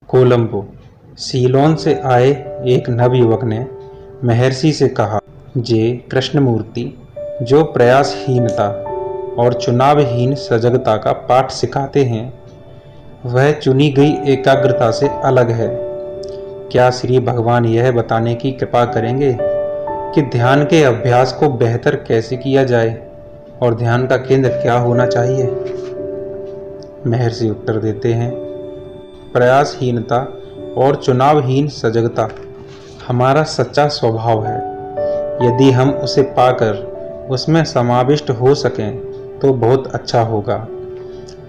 Colombo. Ceylon से आए एक नवयुवक ने महर्षि से कहा, जे कृष्णमूर्ति जो प्रयासहीनता और चुनावहीन सजगता का पाठ सिखाते हैं वह चुनी गई एकाग्रता से अलग है। क्या श्री भगवान यह बताने की कृपा करेंगे कि ध्यान के अभ्यास को बेहतर कैसे किया जाए और ध्यान का केंद्र क्या होना चाहिए? महर्षि उत्तर देते हैं, प्रयासहीनता और चुनावहीन सजगता हमारा सच्चा स्वभाव है। यदि हम उसे पाकर उसमें समाविष्ट हो सकें तो बहुत अच्छा होगा,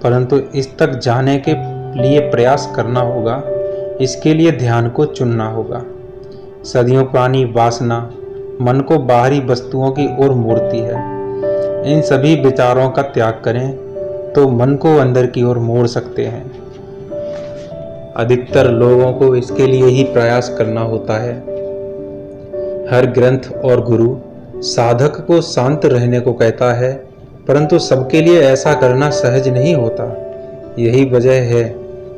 परंतु इस तक जाने के लिए प्रयास करना होगा। इसके लिए ध्यान को चुनना होगा। सदियों पुरानी वासना मन को बाहरी वस्तुओं की ओर मोड़ती है। इन सभी विचारों का त्याग करें तो मन को अंदर की ओर मोड़ सकते हैं। अधिकतर लोगों को इसके लिए ही प्रयास करना होता है। हर ग्रंथ और गुरु साधक को शांत रहने को कहता है, परंतु सबके लिए ऐसा करना सहज नहीं होता। यही वजह है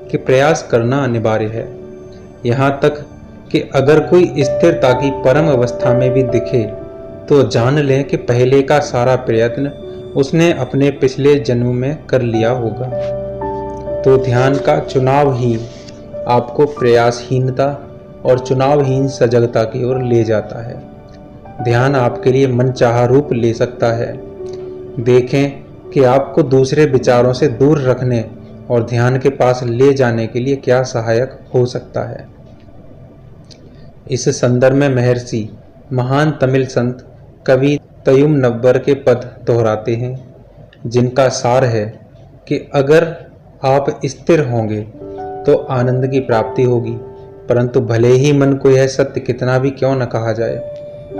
कि प्रयास करना अनिवार्य है। यहाँ तक कि अगर कोई स्थिरता की परम अवस्था में भी दिखे तो जान लें कि पहले का सारा प्रयत्न उसने अपने पिछले जन्म में कर लिया होगा। तो ध्यान का चुनाव ही आपको प्रयासहीनता और चुनावहीन सजगता की ओर ले जाता है। ध्यान आपके लिए मनचाहा रूप ले सकता है। देखें कि आपको दूसरे विचारों से दूर रखने और ध्यान के पास ले जाने के लिए क्या सहायक हो सकता है। इस संदर्भ में महर्षि महान तमिल संत कवि तय्युम के पद दोहराते हैं, जिनका सार है कि अगर आप स्थिर होंगे तो आनंद की प्राप्ति होगी, परंतु भले ही मन को यह सत्य कितना भी क्यों न कहा जाए,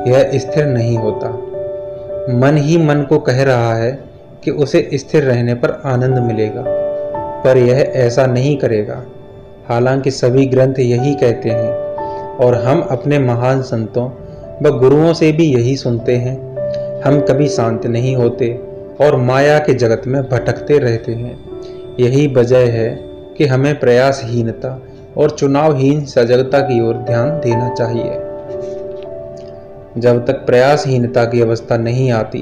यह स्थिर नहीं होता। मन ही मन को कह रहा है कि उसे स्थिर रहने पर आनंद मिलेगा, पर यह ऐसा नहीं करेगा। हालांकि सभी ग्रंथ यही कहते हैं और हम अपने महान संतों व गुरुओं से भी यही सुनते हैं। हम कभी शांत नहीं होते और माया के जगत में भटकते रहते हैं। यही वजह है कि हमें प्रयासहीनता और चुनावहीन सजगता की ओर ध्यान देना चाहिए। जब तक प्रयासहीनता की अवस्था नहीं आती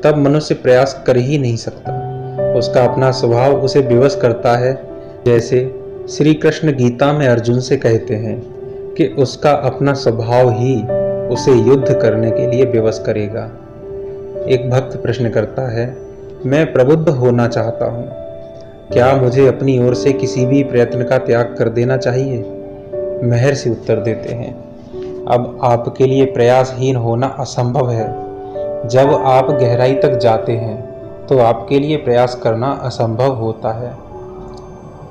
तब मनुष्य प्रयास कर ही नहीं सकता। उसका अपना स्वभाव उसे विवश करता है। जैसे श्री कृष्ण गीता में अर्जुन से कहते हैं कि उसका अपना स्वभाव ही उसे युद्ध करने के लिए विवश करेगा। एक भक्त प्रश्न करता है, मैं प्रबुद्ध होना चाहता हूँ, क्या मुझे अपनी ओर से किसी भी प्रयत्न का त्याग कर देना चाहिए? महर्षि उत्तर देते हैं, अब आपके लिए प्रयासहीन होना असंभव है। जब आप गहराई तक जाते हैं तो आपके लिए प्रयास करना असंभव होता है।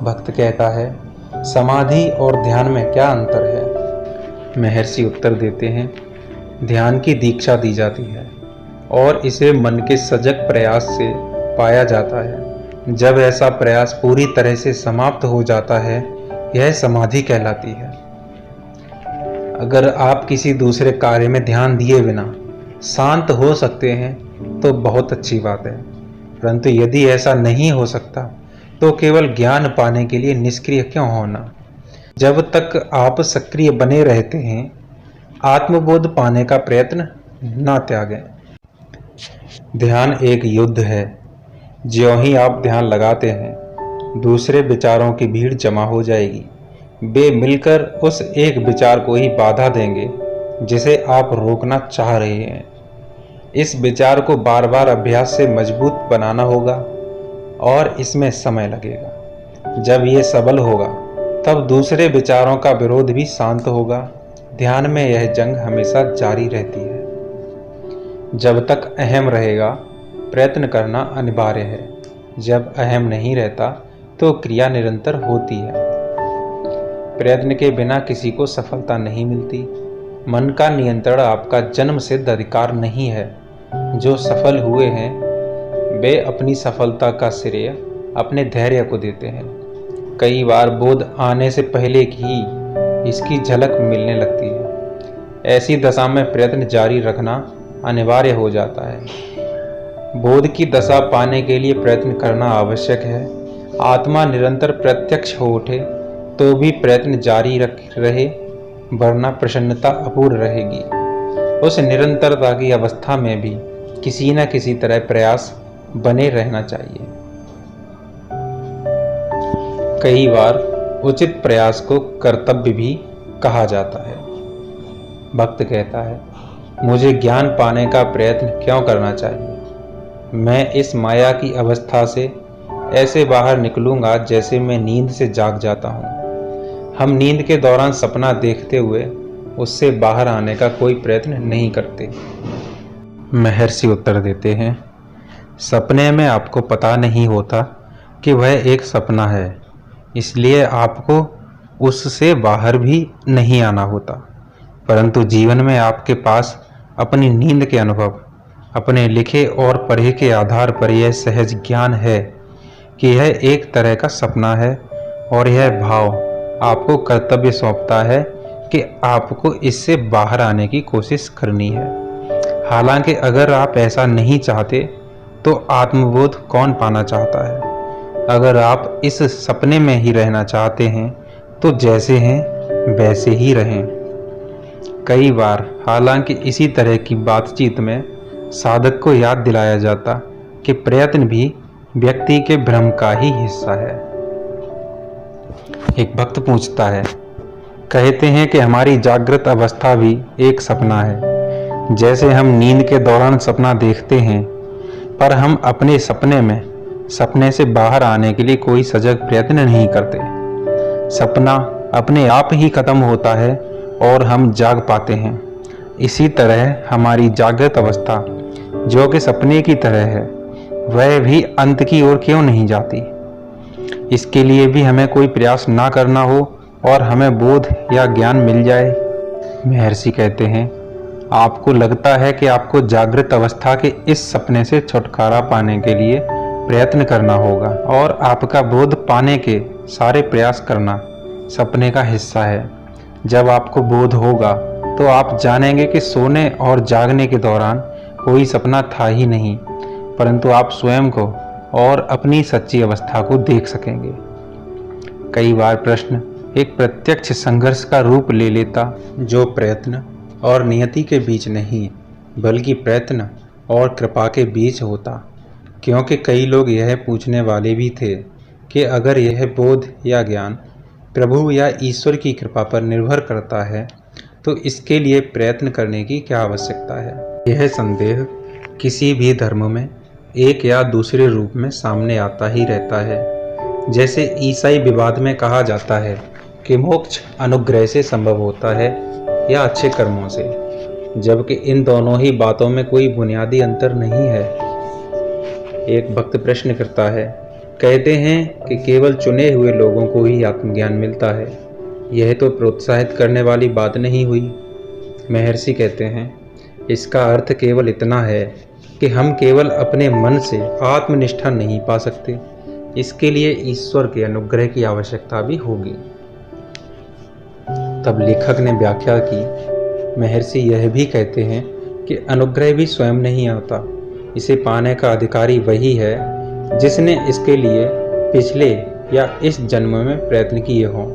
भक्त कहता है, समाधि और ध्यान में क्या अंतर है? महर्षि उत्तर देते हैं, ध्यान की दीक्षा दी जाती है और इसे मन के सजग प्रयास से पाया जाता है। जब ऐसा प्रयास पूरी तरह से समाप्त हो जाता है, यह समाधि कहलाती है। अगर आप किसी दूसरे कार्य में ध्यान दिए बिना शांत हो सकते हैं तो बहुत अच्छी बात है, परंतु यदि ऐसा नहीं हो सकता तो केवल ज्ञान पाने के लिए निष्क्रिय क्यों होना? जब तक आप सक्रिय बने रहते हैं, आत्मबोध पाने का प्रयत्न न त्यागें। ध्यान एक युद्ध है। ज्यों ही आप ध्यान लगाते हैं, दूसरे विचारों की भीड़ जमा हो जाएगी। वे मिलकर उस एक विचार को ही बाधा देंगे जिसे आप रोकना चाह रहे हैं। इस विचार को बार बार अभ्यास से मजबूत बनाना होगा और इसमें समय लगेगा। जब ये सबल होगा तब दूसरे विचारों का विरोध भी शांत होगा। ध्यान में यह जंग हमेशा जारी रहती है। जब तक अहम रहेगा, प्रयत्न करना अनिवार्य है। जब अहम नहीं रहता तो क्रिया निरंतर होती है। प्रयत्न के बिना किसी को सफलता नहीं मिलती। मन का नियंत्रण आपका जन्म सिद्ध अधिकार नहीं है। जो सफल हुए हैं वे अपनी सफलता का श्रेय अपने धैर्य को देते हैं। कई बार बोध आने से पहले ही इसकी झलक मिलने लगती है। ऐसी दशा में प्रयत्न जारी रखना अनिवार्य हो जाता है। बोध की दशा पाने के लिए प्रयत्न करना आवश्यक है। आत्मा निरंतर प्रत्यक्ष हो उठे तो भी प्रयत्न जारी रहे, वरना प्रसन्नता अपूर्ण रहेगी। उस निरंतरता की अवस्था में भी किसी न किसी तरह प्रयास बने रहना चाहिए। कई बार उचित प्रयास को कर्तव्य भी कहा जाता है। भक्त कहता है, मुझे ज्ञान पाने का प्रयत्न क्यों करना चाहिए? मैं इस माया की अवस्था से ऐसे बाहर निकलूंगा जैसे मैं नींद से जाग जाता हूँ। हम नींद के दौरान सपना देखते हुए उससे बाहर आने का कोई प्रयत्न नहीं करते। महर्षि उत्तर देते हैं, सपने में आपको पता नहीं होता कि वह एक सपना है, इसलिए आपको उससे बाहर भी नहीं आना होता। परंतु जीवन में आपके पास अपनी नींद के अनुभव, अपने लिखे और पढ़े के आधार पर यह सहज ज्ञान है कि यह एक तरह का सपना है, और यह भाव आपको कर्तव्य सौंपता है कि आपको इससे बाहर आने की कोशिश करनी है। हालांकि अगर आप ऐसा नहीं चाहते तो आत्मबोध कौन पाना चाहता है? अगर आप इस सपने में ही रहना चाहते हैं तो जैसे हैं वैसे ही रहें। कई बार हालांकि इसी तरह की बातचीत में साधक को याद दिलाया जाता कि प्रयत्न भी व्यक्ति के भ्रम का ही हिस्सा है। एक भक्त पूछता है, कहते हैं कि हमारी जागृत अवस्था भी एक सपना है। जैसे हम नींद के दौरान सपना देखते हैं, पर हम अपने सपने से बाहर आने के लिए कोई सजग प्रयत्न नहीं करते। सपना अपने आप ही खत्म होता है और हम जाग पाते हैं। इसी तरह हमारी जागृत अवस्था, जो कि सपने की तरह है, वह भी अंत की ओर क्यों नहीं जाती? इसके लिए भी हमें कोई प्रयास ना करना हो और हमें बोध या ज्ञान मिल जाए। महर्षि कहते हैं, आपको लगता है कि आपको जागृत अवस्था के इस सपने से छुटकारा पाने के लिए प्रयत्न करना होगा, और आपका बोध पाने के सारे प्रयास करना सपने का हिस्सा है। जब आपको बोध होगा तो आप जानेंगे कि सोने और जागने के दौरान कोई सपना था ही नहीं, परंतु आप स्वयं को और अपनी सच्ची अवस्था को देख सकेंगे। कई बार प्रश्न एक प्रत्यक्ष संघर्ष का रूप ले लेता, जो प्रयत्न और नियति के बीच नहीं, बल्कि प्रयत्न और कृपा के बीच होता। क्योंकि कई लोग यह पूछने वाले भी थे कि अगर यह बोध या ज्ञान प्रभु या ईश्वर की कृपा पर निर्भर करता है तो इसके लिए प्रयत्न करने की क्या आवश्यकता है। यह संदेह किसी भी धर्म में एक या दूसरे रूप में सामने आता ही रहता है। जैसे ईसाई विवाद में कहा जाता है कि मोक्ष अनुग्रह से संभव होता है या अच्छे कर्मों से, जबकि इन दोनों ही बातों में कोई बुनियादी अंतर नहीं है। एक भक्त प्रश्न करता है, कहते हैं कि केवल चुने हुए लोगों को ही आत्मज्ञान मिलता है, यह तो प्रोत्साहित करने वाली बात नहीं हुई। महर्षि कहते हैं, इसका अर्थ केवल इतना है कि हम केवल अपने मन से आत्मनिष्ठा नहीं पा सकते, इसके लिए ईश्वर के अनुग्रह की आवश्यकता भी होगी। तब लेखक ने व्याख्या की, महर्षि यह भी कहते हैं कि अनुग्रह भी स्वयं नहीं आता, इसे पाने का अधिकारी वही है जिसने इसके लिए पिछले या इस जन्म में प्रयत्न किए हों।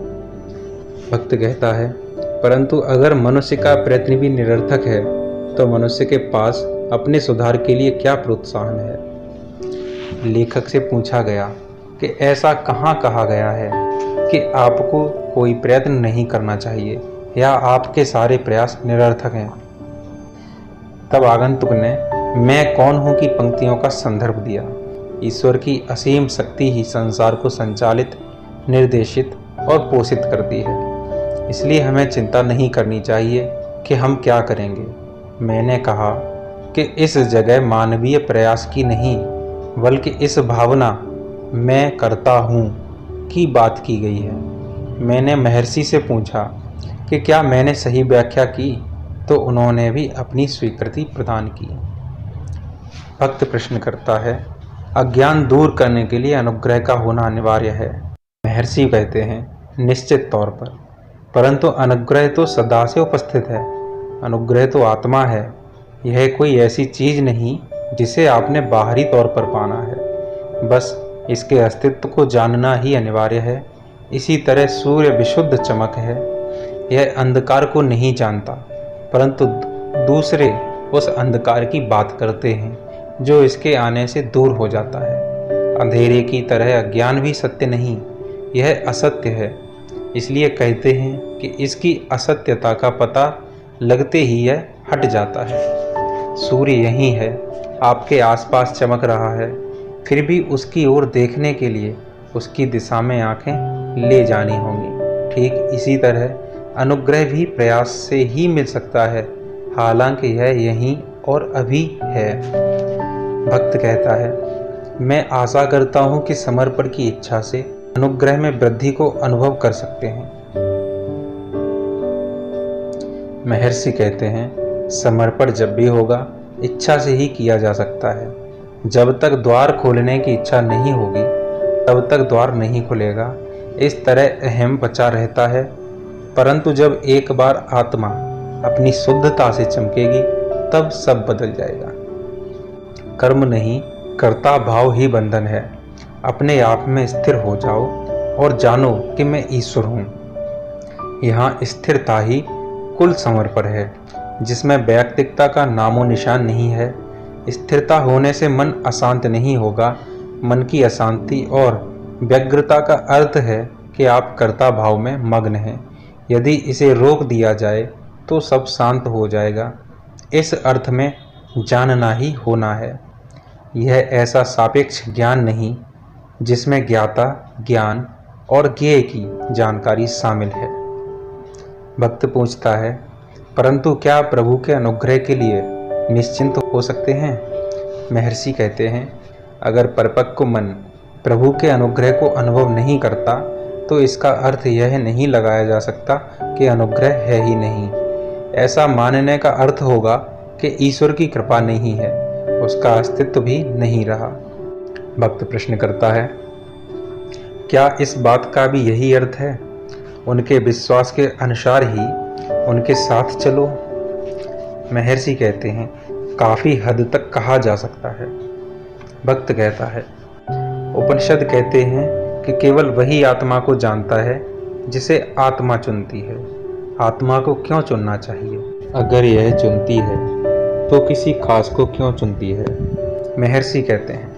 भक्त कहता है, परंतु अगर मनुष्य का प्रयत्न भी निरर्थक है तो मनुष्य के पास अपने सुधार के लिए क्या प्रोत्साहन है। लेखक से पूछा गया कि ऐसा कहाँ कहा गया है कि आपको कोई प्रयत्न नहीं करना चाहिए या आपके सारे प्रयास निरर्थक हैं। तब आगंतुक ने मैं कौन हूँ की पंक्तियों का संदर्भ दिया। ईश्वर की असीम शक्ति ही संसार को संचालित, निर्देशित और पोषित करती है, इसलिए हमें चिंता नहीं करनी चाहिए कि हम क्या करेंगे। मैंने कहा कि इस जगह मानवीय प्रयास की नहीं, बल्कि इस भावना मैं करता हूँ की बात की गई है। मैंने महर्षि से पूछा कि क्या मैंने सही व्याख्या की, तो उन्होंने भी अपनी स्वीकृति प्रदान की। भक्त प्रश्न करता है, अज्ञान दूर करने के लिए अनुग्रह का होना अनिवार्य है। महर्षि कहते हैं, निश्चित तौर पर, परंतु अनुग्रह तो सदा से उपस्थित है। अनुग्रह तो आत्मा है, यह कोई ऐसी चीज नहीं जिसे आपने बाहरी तौर पर पाना है। बस इसके अस्तित्व को जानना ही अनिवार्य है इसी तरह सूर्य विशुद्ध चमक है, यह अंधकार को नहीं जानता, परंतु दूसरे उस अंधकार की बात करते हैं जो इसके आने से दूर हो जाता है। अंधेरे की तरह अज्ञान भी सत्य नहीं, यह असत्य है, इसलिए कहते हैं कि इसकी असत्यता का पता लगते ही यह हट जाता है। सूर्य यहीं है, आपके आसपास चमक रहा है, फिर भी उसकी ओर देखने के लिए उसकी दिशा में आंखें ले जानी होंगी। ठीक इसी तरह अनुग्रह भी प्रयास से ही मिल सकता है, हालांकि यह यहीं और अभी है। भक्त कहता है, मैं आशा करता हूँ कि समर्पण की इच्छा से अनुग्रह में वृद्धि को अनुभव कर सकते हैं। महर्षि कहते हैं, समर्पण जब भी होगा इच्छा से ही किया जा सकता है। जब तक द्वार खोलने की इच्छा नहीं होगी तब तक द्वार नहीं खुलेगा। इस तरह अहम बचा रहता है, परंतु जब एक बार आत्मा अपनी शुद्धता से चमकेगी तब सब बदल जाएगा। कर्म नहीं, कर्ता भाव ही बंधन है। अपने आप में स्थिर हो जाओ और जानो कि मैं ईश्वर हूँ। यहाँ स्थिरता ही कुल समर्पण है, जिसमें वैयक्तिकता का नामो निशान नहीं है। स्थिरता होने से मन अशांत नहीं होगा। मन की अशांति और व्यग्रता का अर्थ है कि आप कर्ता भाव में मग्न हैं। यदि इसे रोक दिया जाए तो सब शांत हो जाएगा। इस अर्थ में जानना ही होना है। यह ऐसा सापेक्ष ज्ञान नहीं जिसमें ज्ञाता, ज्ञान और ज्ञेय की जानकारी शामिल है। भक्त पूछता है, परंतु क्या प्रभु के अनुग्रह के लिए निश्चिंत हो सकते हैं? महर्षि कहते हैं, अगर परिपक्व मन प्रभु के अनुग्रह को अनुभव नहीं करता तो इसका अर्थ यह नहीं लगाया जा सकता कि अनुग्रह है ही नहीं। ऐसा मानने का अर्थ होगा कि ईश्वर की कृपा नहीं है, उसका अस्तित्व भी नहीं रहा। भक्त प्रश्न करता है, क्या इस बात का भी यही अर्थ है? उनके विश्वास के अनुसार ही उनके साथ चलो। महर्षि कहते हैं, काफी हद तक कहा जा सकता है। भक्त कहता है, उपनिषद कहते हैं कि केवल वही आत्मा को जानता है जिसे आत्मा चुनती है। आत्मा को क्यों चुनना चाहिए? अगर यह चुनती है तो किसी खास को क्यों चुनती है? महर्षि कहते हैं,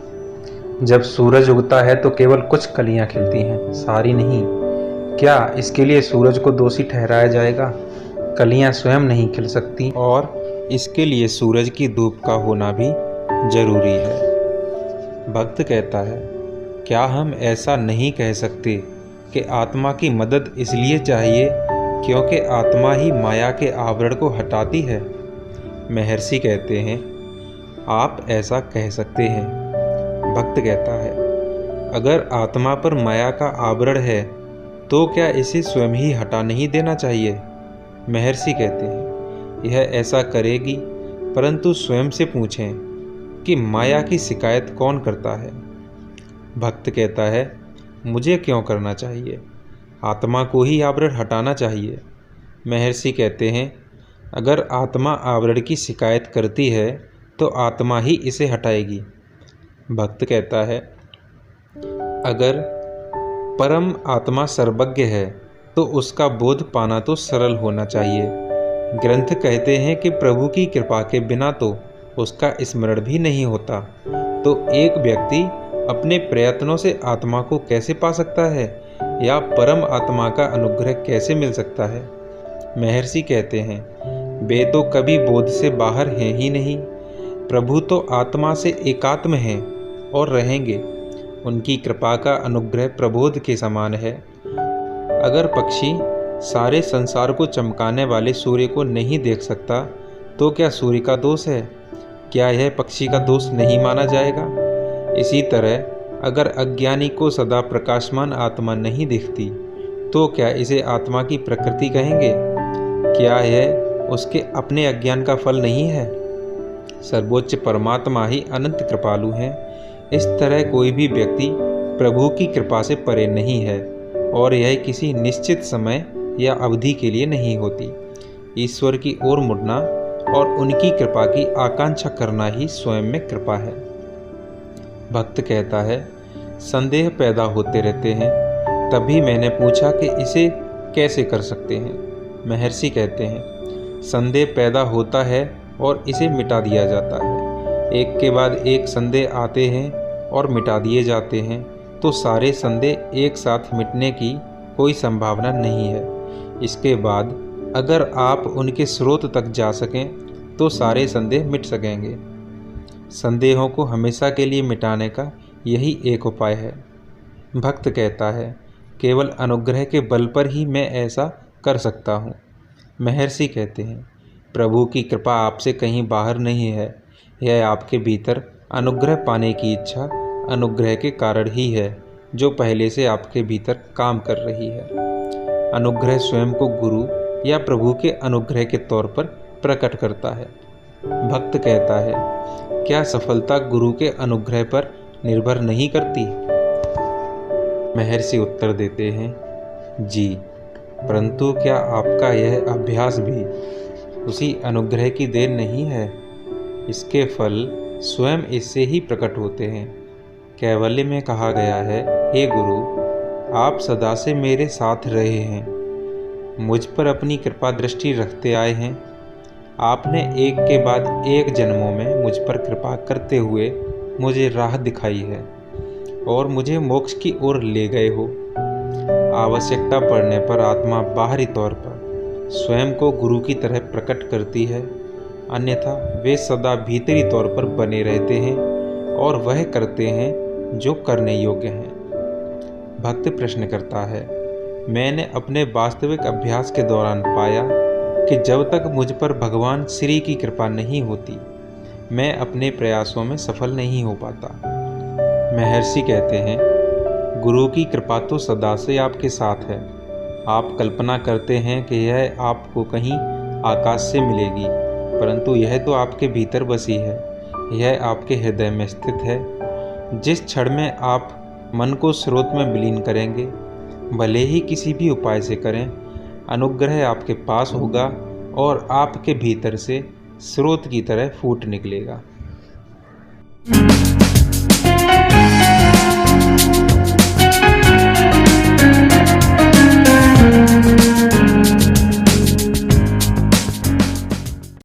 जब सूरज उगता है तो केवल कुछ कलियां खिलती हैं, सारी नहीं। क्या इसके लिए सूरज को दोषी ठहराया जाएगा? कलियां स्वयं नहीं खिल सकती और इसके लिए सूरज की धूप का होना भी जरूरी है। भक्त कहता है, क्या हम ऐसा नहीं कह सकते कि आत्मा की मदद इसलिए चाहिए क्योंकि आत्मा ही माया के आवरण को हटाती है? महर्षि कहते हैं, आप ऐसा कह सकते हैं। भक्त कहता है, अगर आत्मा पर माया का आवरण है तो क्या इसे स्वयं ही हटा नहीं देना चाहिए? महर्षि कहते हैं, यह ऐसा करेगी, परंतु स्वयं से पूछें कि माया की शिकायत कौन करता है? भक्त कहता है, मुझे क्यों करना चाहिए? आत्मा को ही आवरण हटाना चाहिए। महर्षि कहते हैं, अगर आत्मा आवरण की शिकायत करती है तो आत्मा ही इसे हटाएगी। भक्त कहता है, अगर परम आत्मा सर्वज्ञ है तो उसका बोध पाना तो सरल होना चाहिए। ग्रंथ कहते हैं कि प्रभु की कृपा के बिना तो उसका स्मरण भी नहीं होता। तो एक व्यक्ति अपने प्रयत्नों से आत्मा को कैसे पा सकता है या परम आत्मा का अनुग्रह कैसे मिल सकता है? महर्षि कहते हैं, वे तो कभी बोध से बाहर हैं ही नहीं। प्रभु तो आत्मा से एकात्म हैं और रहेंगे। उनकी कृपा का अनुग्रह प्रबोध के समान है। अगर पक्षी सारे संसार को चमकाने वाले सूर्य को नहीं देख सकता तो क्या सूर्य का दोष है? क्या यह पक्षी का दोष नहीं माना जाएगा? इसी तरह अगर अज्ञानी को सदा प्रकाशमान आत्मा नहीं दिखती तो क्या इसे आत्मा की प्रकृति कहेंगे? क्या यह उसके अपने अज्ञान का फल नहीं है? सर्वोच्च परमात्मा ही अनंत कृपालु हैं। इस तरह कोई भी व्यक्ति प्रभु की कृपा से परे नहीं है और यह किसी निश्चित समय या अवधि के लिए नहीं होती। ईश्वर की ओर मुड़ना और उनकी कृपा की आकांक्षा करना ही स्वयं में कृपा है। भक्त कहता है, संदेह पैदा होते रहते हैं तभी मैंने पूछा कि इसे कैसे कर सकते हैं। महर्षि कहते हैं, संदेह पैदा होता है और इसे मिटा दिया जाता है। एक के बाद एक संदेह आते हैं और मिटा दिए जाते हैं, तो सारे संदेह एक साथ मिटने की कोई संभावना नहीं है। इसके बाद अगर आप उनके स्रोत तक जा सकें तो सारे संदेह मिट सकेंगे। संदेहों को हमेशा के लिए मिटाने का यही एक उपाय है। भक्त कहता है, केवल अनुग्रह के बल पर ही मैं ऐसा कर सकता हूँ। महर्षि कहते हैं, प्रभु की कृपा आपसे कहीं बाहर नहीं है, यह आपके भीतर अनुग्रह पाने की इच्छा अनुग्रह के कारण ही है, जो पहले से आपके भीतर काम कर रही है। अनुग्रह स्वयं को गुरु या प्रभु के अनुग्रह के तौर पर प्रकट करता है। भक्त कहता है, क्या सफलता गुरु के अनुग्रह पर निर्भर नहीं करती? महर्षि उत्तर देते हैं, जी, परंतु क्या आपका यह अभ्यास भी उसी अनुग्रह की देन नहीं है? इसके फल स्वयं इससे ही प्रकट होते हैं। कैवल्य में कहा गया है, हे गुरु, आप सदा से मेरे साथ रहे हैं, मुझ पर अपनी कृपा दृष्टि रखते आए हैं। आपने एक के बाद एक जन्मों में मुझ पर कृपा करते हुए मुझे राह दिखाई है और मुझे मोक्ष की ओर ले गए हो। आवश्यकता पड़ने पर आत्मा बाहरी तौर पर स्वयं को गुरु की तरह प्रकट करती है, अन्यथा वे सदा भीतरी तौर पर बने रहते हैं और वह करते हैं जो करने योग्य हैं। भक्त प्रश्न करता है, मैंने अपने वास्तविक अभ्यास के दौरान पाया कि जब तक मुझ पर भगवान श्री की कृपा नहीं होती, मैं अपने प्रयासों में सफल नहीं हो पाता। महर्षि कहते हैं, गुरु की कृपा तो सदा से आपके साथ है। आप कल्पना करते हैं कि यह आपको कहीं आकाश से मिलेगी, परंतु यह तो आपके भीतर बसी है, यह आपके हृदय में स्थित है। जिस क्षण में आप मन को स्रोत में विलीन करेंगे, भले ही किसी भी उपाय से करें, अनुग्रह आपके पास होगा और आपके भीतर से स्रोत की तरह फूट निकलेगा।